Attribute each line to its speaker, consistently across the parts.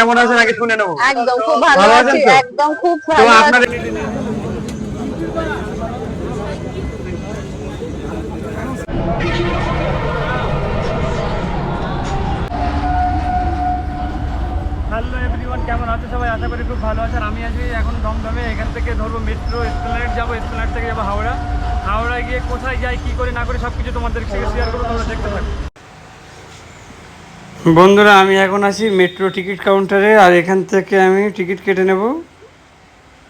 Speaker 1: কেমন আছেন আগে শুনে নেব।
Speaker 2: একদম খুব ভালো আছি, একদম খুব ভালো
Speaker 1: তো আপনাদের
Speaker 3: হ্যালো এভরিওয়ান, কেমন আছো সবাই? আশা করি খুব ভালো আছে। আর আমি আছি এখন দমদমে। এখান থেকে ধরবো মেট্রো, এসপ্ল্যানেড যাবো, এসপ্ল্যানেড থেকে যাবো হাওড়া। হাওড়ায় গিয়ে কোথায় যাই, কী করে না করে সব কিছু তোমাদের সাথে শেয়ার করবো, তোমরা দেখতে থাকো।
Speaker 4: বন্ধুরা, আমি এখন আছি মেট্রো টিকিট কাউন্টারে। আর এখান থেকে আমি টিকিট কেটে নেব।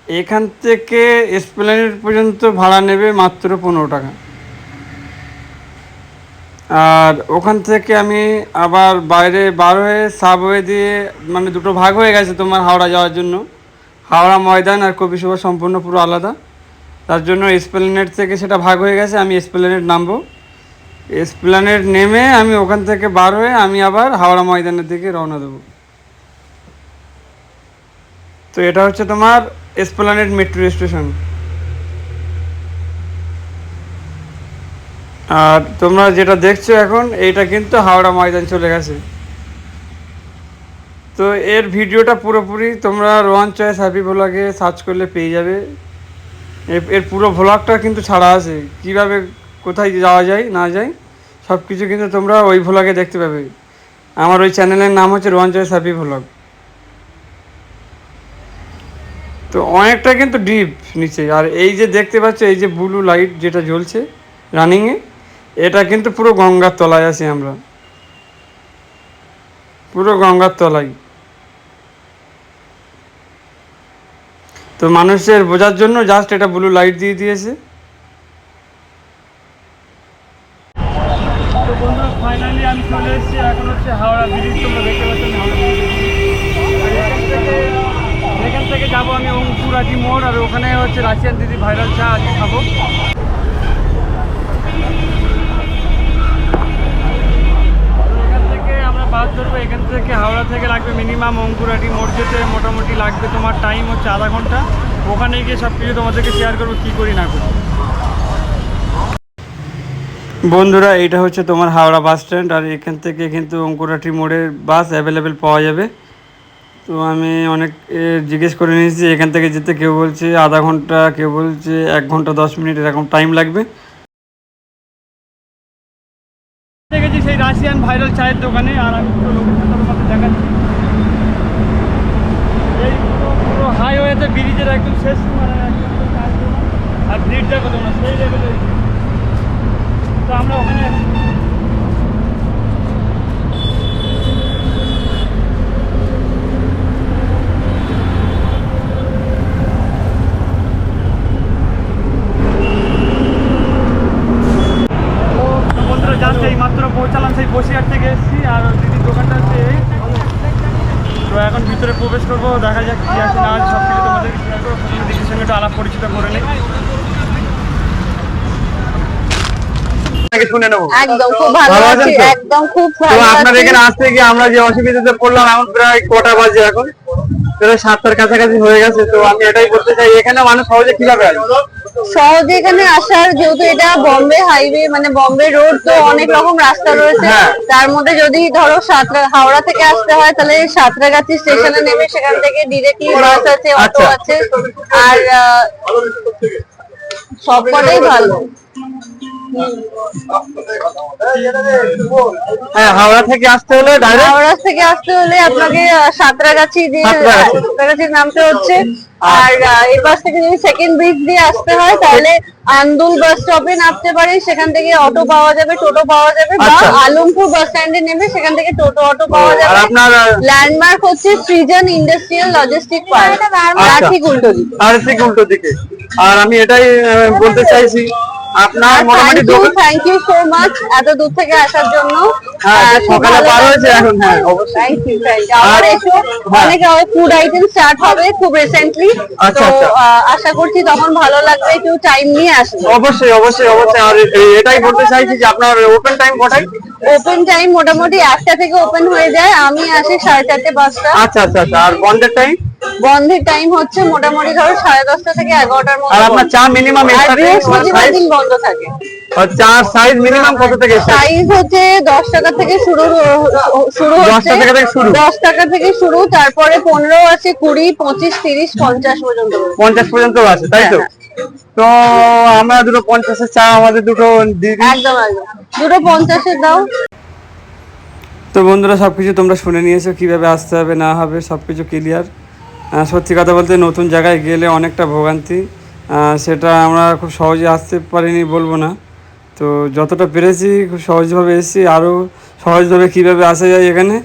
Speaker 4: এখান থেকে এসপ্ল্যানেড পর্যন্ত ভাড়া নেবে মাত্র 15 টাকা। আর ওখান থেকে আমি আবার বাইরে বার হয়ে সাবওয়ে দিয়ে, মানে দুটো ভাগ হয়ে গেছে তোমার হাওড়া যাওয়ার জন্য। হাওড়া ময়দান আর কবিসভা সম্পূর্ণ পুরো আলাদা, তার জন্য এসপ্ল্যানেড থেকে সেটা ভাগ হয়ে গেছে। আমি এসপ্ল্যানেড নামবো, এসপ্ল্যানেড নেমে আমি ওখান থেকে বার হয়ে আমি আবার হাওড়া ময়দানের দিকে রওনা দেবো। তো এটা হচ্ছে তোমার এসপ্ল্যানেড মেট্রো স্টেশন। আর তোমরা যেটা দেখছো এখন, এইটা কিন্তু হাওড়া ময়দান চলে গেছে। তো এর ভিডিওটা পুরোপুরি তোমরা রোহান চয়েস হ্যাপি ভ্লগে সার্চ করলে পেয়ে যাবে। এর পুরো ভ্লগটা কিন্তু ছাড়া আছে, কীভাবে কোথায় যাওয়া যায় না যায় সব কিছু কিন্তু তোমরা ওই ভ্লগে দেখতে পাবে। আমার ওই চ্যানেলের নাম হচ্ছে রোহান চয়েস হ্যাপি ভ্লগ। তো অনেকটা কিন্তু ডিপ নিচে। আর এই যে দেখতে পাচ্ছ, এই যে ব্লু লাইট যেটা জ্বলছে রানিংয়ে, এটা কিন্তু পুরো গঙ্গার তলায় আছি আমরা, পুরো গঙ্গার তলায়। তো মানুষের বোঝার জন্য জাস্ট এটা ব্লু লাইট দিয়ে দিয়েছে।
Speaker 3: তো বন্ধুরা, ফাইনালি আমি চলে এসেছি। এখন হচ্ছে হাওড়া ব্রিজ, তোমরা দেখতে পাচ্ছেন হাওড়া ব্রিজ। এখান থেকে যাবো আমি অঙ্কুরাটি মোড়, আর ওখানে হচ্ছে রাশিয়ান দিদি ভাইরাল চা আজকে খাবো। এখান থেকে আমরা বাস ধরবো। এখান থেকে হাওড়া থেকে লাগবে মিনিমাম অঙ্কুরাটি মোড় যেতে মোটামুটি লাগবে তোমার টাইম হচ্ছে আধা ঘন্টা। ওখানে গিয়ে সব কিছু তোমাদেরকে শেয়ার করবো কী করি না করি।
Speaker 4: বন্ধুরা, এটা হচ্ছে তোমার হাওড়া বাস স্ট্যান্ড। আর এখান থেকে কিন্তু অঙ্কুরাটি মোড়ের বাস অ্যাভেলেবেল পাওয়া যাবে। তো আমি অনেক জিজ্ঞেস করে নিয়েছি, এখান থেকে যেতে কেউ বলছে আধা ঘন্টা, কেউ বলছে 1 ঘন্টা 10 মিনিট এরকম টাইম লাগবে।
Speaker 3: দেখেছি সেই রাশিয়ান ভাইরাল চায়ের দোকানে। আর আমি পুরো লোকেশনটা তোমাদের দেখাচ্ছি। এই পুরো হাইওয়েতে ব্রিজের একদম শেষ, মানে একদম চায়ের দোকান। আর ব্রিজ দেখো তোমরা সেই লেভেলে। তো আমরা ওখানে জাস্ট এই মাত্র পৌঁছালাম, সেই বসিরহাট থেকে এসেছি। আর দিদির দোকানটা হচ্ছে এই। তো এখন ভিতরে প্রবেশ করবো, দেখা যাক কী আছে না আছে সব কিছু তোমাদের শেয়ার করবো। প্রথমে দিদির সঙ্গে একটু আলাপ পরিচিত করে নেই।
Speaker 1: শুনে নেব।
Speaker 2: একদম খুব ভালো আছি, একদম খুব
Speaker 1: তো
Speaker 2: ভালো
Speaker 1: আপনার
Speaker 2: আছি।
Speaker 1: এখানে আসতে গিয়ে আমরা যে অসুবিধাতে পড়লাম, এখন প্রায় কটা বাজে? এখন প্রায় 7টার কাছাকাছি হয়ে গেছে। তো আমি এটাই বলতে চাই, এখানে মানুষ সহজে কিভাবে আসবে?
Speaker 2: সহজে এখানে আসার, যেহেতু এটা বম্বে হাইওয়ে মানে বম্বে রোড, তো অনেক রকম রাস্তা রয়েছে। তার মধ্যে যদি ধরো হাওড়া থেকে আসতে হয়, তাহলে সাঁতরাগাছি স্টেশনে নেমে সেখান থেকে ডিরেক্টলি বাস আছে, অটো আছে। আর সবকটাই ভালো।
Speaker 1: হ্যাঁ, হাওড়া থেকে আসতে হলে
Speaker 2: হাওড়া থেকে আসতে হলে আপনাকে সাঁতরাগাছি নামতে হচ্ছে। আর এই বাস থেকে যদি সেকেন্ড ব্রিজ দিয়ে আসতে হয়, তাহলে আন্দুল বাস স্টপে নামতে পারি, সেখান থেকে অটো পাওয়া যাবে, টোটো পাওয়া যাবে। বা আলমপুর বাস স্ট্যান্ডে নেমে সেখান থেকে টোটো অটো পাওয়া যাবে।
Speaker 1: আপনার
Speaker 2: ল্যান্ডমার্ক হচ্ছে সৃজন ইন্ডাস্ট্রিয়াল লজিস্টিক পার্ক, আর ঠিক উল্টো দিকে।
Speaker 1: উল্টো দিকে। আর আমি এটাই বলতে চাইছি, আপনার মোটামুটি
Speaker 2: থ্যাংক ইউ সো মাচ এত দূর থেকে আসার জন্য।
Speaker 1: সকালে বার হয়েছে এখন। হ্যাঁ,
Speaker 2: থ্যাংক ইউ। আর এসো, অনেক ফুড আইটেম স্টার্ট হবে খুব রিসেন্টলি। তো আশা করছি তখন ভালো লাগবে, একটু টাইম নিয়ে আসবে।
Speaker 1: অবশ্যই অবশ্যই অবশ্যই। আর এটাই বলতে চাইছি যে আপনার ওপেন টাইম কটায়?
Speaker 2: ওপেন টাইম মোটামুটি 1টা থেকে ওপেন হয়ে যায়। আমি আসি 4:30 5টা।
Speaker 1: আচ্ছা আচ্ছা আচ্ছা। আর বন্ধের টাইম?
Speaker 2: বন্ধের টাইম হচ্ছে মোটামুটি ধরো 10:30 থেকে 11টার মধ্যে।
Speaker 1: আর আপনার চা মিনিমাম
Speaker 2: বৃহস্পতিবার দিন বন্ধ থাকে।
Speaker 1: আর চার সাইজ মিনিমাম কত থেকে start?
Speaker 2: সাইজ হচ্ছে 10 টাকা থেকে শুরু
Speaker 1: 10 টাকা থেকে শুরু?
Speaker 2: 10 টাকা থেকে শুরু, তারপরে 15 আছে, 20, 25, 30, 50 পর্যন্ত।
Speaker 1: 50 পর্যন্ত আছে, তাই তো? তো আমরা দুটো 50-এর চা আমাদের দুটো দিয়ে দিই।
Speaker 2: একদম একদম, দুটো 50-এর দাও।
Speaker 4: তো বন্ধুরা সব কিছু তোমরা শুনে নিয়েছো, কীভাবে আসতে হবে না হবে সব কিছু ক্লিয়ার। সত্যি কথা বলতে নতুন জায়গায় গেলে অনেকটা ভোগান্তি, সেটা আমরা খুব সহজে আসতে পারিনি বলবো না, তো যতটা পেরেছি খুব সহজভাবে এসেছি। আরও সহজভাবে কীভাবে আসা যায় এখানে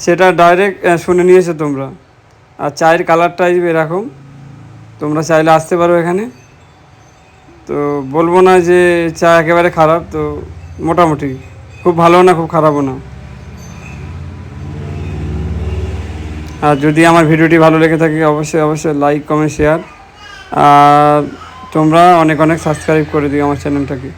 Speaker 4: সেটা ডাইরেক্ট শুনে নিয়েছো তোমরা। আর চায়ের কালারটাই এরকম, তোমরা চাইলে আসতে পারো এখানে। তো বলবো না যে চা একেবারে খারাপ, তো মোটামুটি খুব ভালো না খুব খারাপও না। আর যদি আমার ভিডিওটি ভালো লেগে থাকে অবশ্যই অবশ্যই লাইক কমেন্ট শেয়ার, আর তোমরা অনেক অনেক সাবস্ক্রাইব করে দিও আমার চ্যানেলটাকে।